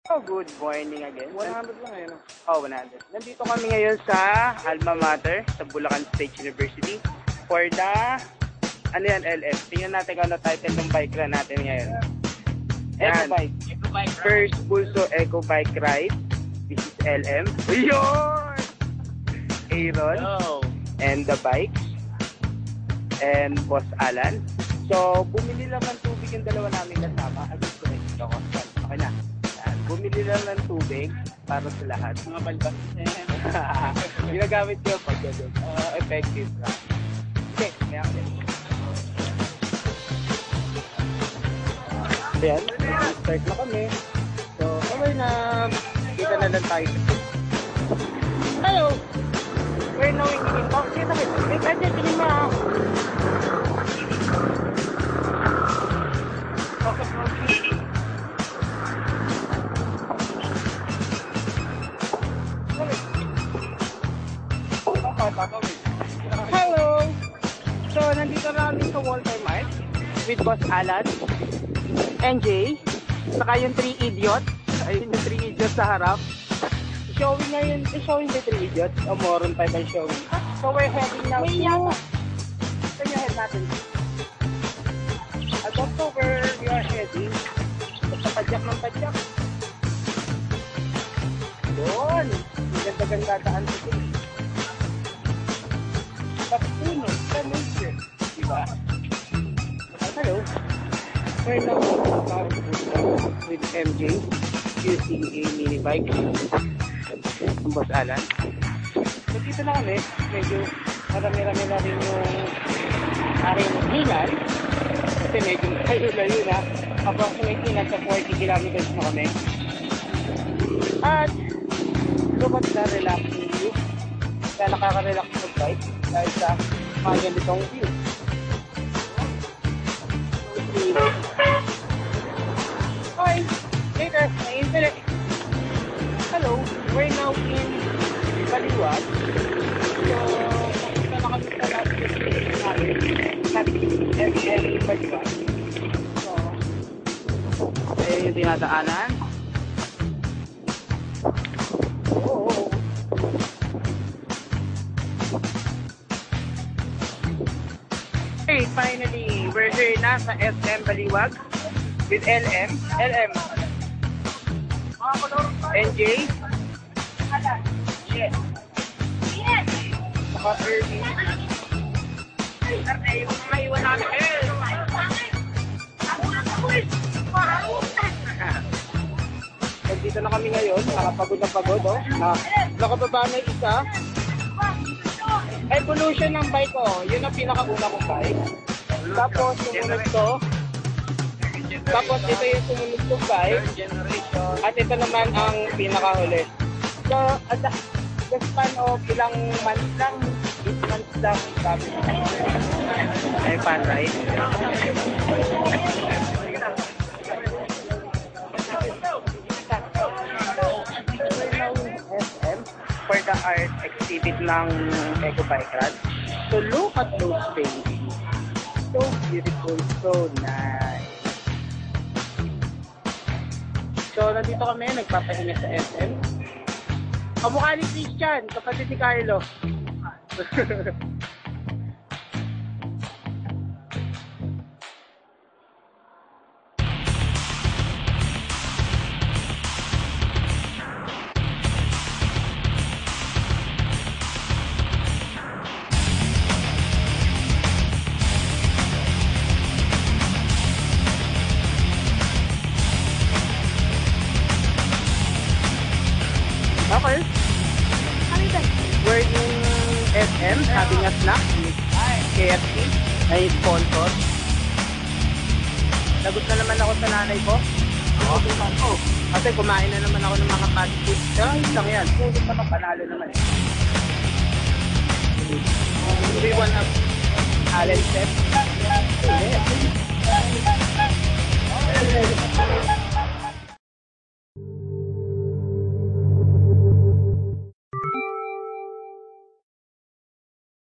Oh, good morning again. 100 lang ngayon. Oh, 100. Nandito kami ngayon sa Alma Mater, sa Bulacan State University for the, ano yan, LF. Tingnan natin kung ano title ng bike ride natin ngayon. Eco Bike. First Pulso Eco Bike Ride. This is LM. Yun! Aaron. Oh. And the bikes. And Boss Alan. So, bumili lang ng tubig yung dalawa namin kasama. Agad ko na ito ko. Okay na. Yan. Bumili lang ng tubig para sa lahat. Mga balbas. Ginagamit ko pag gano'n. Effective na. Okay, kaya ako din. Ayan, start na kami. So, okay na. Kita na lang tayo. Hello! We're now in talk. Kita kita. May pwede, tingin mo ah. Hello! So, nandito na kami sa Walter Mart with Boss Alan, NJ, saka yung 3 idiots. Ayun yung 3 idiots sa harap. Showing ngayon, showing the 3 idiots. O Moron 5 ang showing. So, we're heading now to... Saan yung head natin? At October, we are heading. Basta padyak ng padyak. Doon! Ganda-ganda daan sa ito. Pagtunod sa nature. Diba? Hello. We're now with MJ using a mini bike. Ang Boss Alan. So dito na kami. Medyo marami-rami na rin yung aking hingal. Kasi medyo layo na. Approximately nasa 40 kilometers na kami. At look at the relaxing view. Kaya nakaka-relax mag-bike dahil sa mga ganitong view. Hi! Later! My internet! Hello! We're now in Baliwag. So, makikita na kami sa last destination namin. SM Baliwag. So, ayun yung dinadaanan. Oh. Okay, finally, we're here na sa SM Baliwag with LM. LM. NJ. Yes. Yes. Saka Irving. Yung mga iwan namin. Dito na kami ngayon. Nakapagod na pagod. Oh. Nakababa na isa. Evolution ng bike ko. Yun ang pinakauna kong bike. Tapos sumunod to. Tapos ito yung sumunod kong bike. At ito naman ang pinakahuli. So, at the span of ilang months lang, 8 months lang sabi. Ay, fan ride. SM for the art exhibit ng Eco Bike Ride. So, look at those paintings. So beautiful, so nice. So, nandito kami, nagpapahinga sa SM. Kamukha ni Christian, kapatid ni Carlo. Okay. We're in SM, having a snack with KFC, ay sponsor. Lagot na naman ako sa nanay ko. Kasi kumain na naman ako ng mga fast food. Pero yun lang yan. Sulit naman, panalo naman eh. We want a Allen set. Yes.